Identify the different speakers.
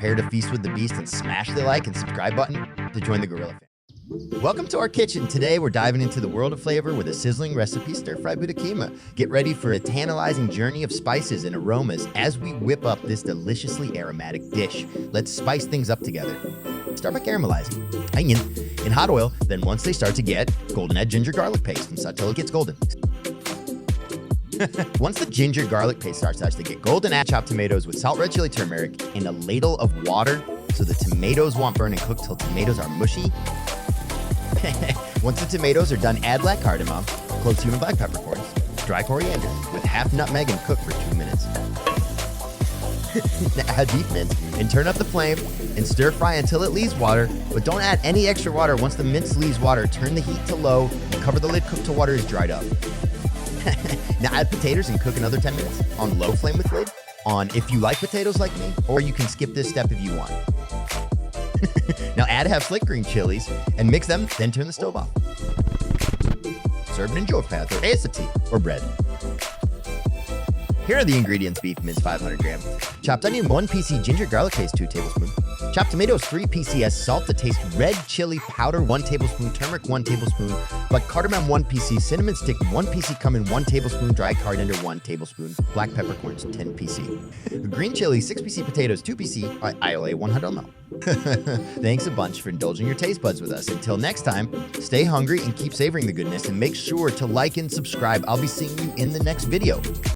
Speaker 1: prepare to feast with the beast and smash the like and subscribe button to join the gorilla family. Welcome to our kitchen. Today we're diving into the world of flavor with a sizzling recipe, Stir-Fry Bhuna Keema. Get ready for a tantalizing journey of spices and aromas as we whip up this deliciously aromatic dish. Let's spice things up together. Start by caramelizing onion in hot oil, then once they start to get golden, add ginger garlic paste and saute till it gets golden. Once the ginger garlic paste starts to get golden, add chopped tomatoes with salt, red chili, turmeric, and a ladle of water so the tomatoes won't burn and cook till tomatoes are mushy. Once the tomatoes are done, add black cardamom, clove, cumin, black peppercorns, dry coriander with half nutmeg and cook for 2 minutes. Add beef mince and turn up the flame and stir fry until it leaves water, but don't add any extra water. Once the mince leaves water, turn the heat to low and cover the lid, cook till water is dried up. Now add potatoes and cook another 10 minutes on low flame with lid on if you like potatoes like me, or you can skip this step if you want. Now add half slick green chilies and mix them, then turn the stove off. Serve and enjoy with or tea or bread. Here are the ingredients: beef mince 500 grams, chopped onion 1 PC, ginger garlic paste 2 tablespoons, chopped tomatoes 3 PCS, salt to taste, red chili powder 1 tablespoon, turmeric 1 tablespoon, black cardamom 1 PC, cinnamon stick 1 PC, cumin 1 tablespoon, dry coriander 1 tablespoon, black peppercorns 10 PC, green chili 6 PC, potatoes 2 PC, ILA 100 ml. Thanks a bunch for indulging your taste buds with us. Until next time, stay hungry and keep savoring the goodness, and make sure to like and subscribe. I'll be seeing you in the next video.